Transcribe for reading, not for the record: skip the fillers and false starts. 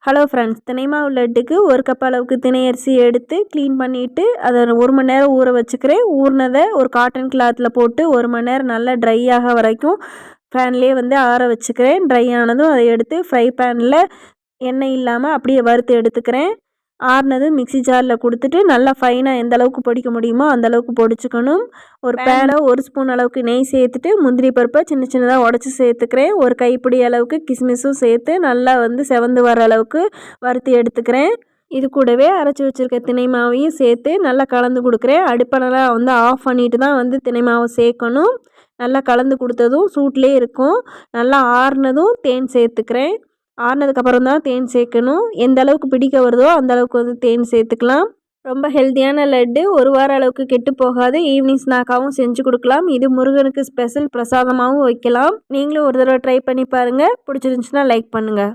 Hello friends, தினை மாவு லட்டுக்கு 1 cup அளவுக்கு தினை அரிசி எடுத்து க்ளீன் பண்ணிவிட்டு அதை 1 மணி நேரம் ஊற வச்சுக்கிறேன். ஊறினதை ஒரு காட்டன் கிளாத்தில் போட்டு 1 மணி நேரம் நல்லா ட்ரை ஆக வரைக்கும் ஃபேன்லேயே ஆற வச்சுக்கிறேன். ட்ரை ஆனதும் அதை எடுத்து ஃப்ரை பேனில் எண்ணெய் இல்லாமல் அப்படியே வறுத்து எடுத்துக்கிறேன். ஆறுனதும் மிக்ஸி ஜாரில் கொடுத்துட்டு நல்லா ஃபைனாக எந்த அளவுக்கு பொடிக்க முடியுமோ அந்தளவுக்கு பொடிச்சுக்கணும். ஒரு பேனில் 1 ஸ்பூன் அளவுக்கு நெய் சேர்த்துட்டு முந்திரி பருப்பை சின்ன சின்னதாக உடச்சி சேர்த்துக்கிறேன். ஒரு கைப்பிடி அளவுக்கு கிஸ்மிஸும் சேர்த்து நல்லா செவந்து வர அளவுக்கு வறுத்து எடுத்துக்கிறேன். இது கூடவே அரைச்சி வச்சுருக்க தினை மாவையும் சேர்த்து நல்லா கலந்து கொடுக்குறேன். அடுப்பெல்லாம் ஆஃப் பண்ணிட்டு தான் தினை மாவை சேர்க்கணும். நல்லா கலந்து கொடுத்ததும் சூட்லேயே இருக்கும். நல்லா ஆறுனதும் தேன் சேர்த்துக்கிறேன். ஆறுனதுக்கப்புறம் தான் தேன் சேர்க்கணும். எந்த அளவுக்கு பிடிக்க வருதோ அந்த அளவுக்கு தேன் சேர்த்துக்கலாம். ரொம்ப ஹெல்த்தியான லட்டு, 1 வாரம் அளவுக்கு கெட்டு போகாது. ஈவினிங் ஸ்நாக்காகவும் செஞ்சு கொடுக்கலாம். இது முருகனுக்கு ஸ்பெஷல் பிரசாதமாகவும் வைக்கலாம். நீங்களும் ஒரு தடவை ட்ரை பண்ணி பாருங்கள். பிடிச்சிருந்துச்சுன்னா லைக் பண்ணுங்கள்.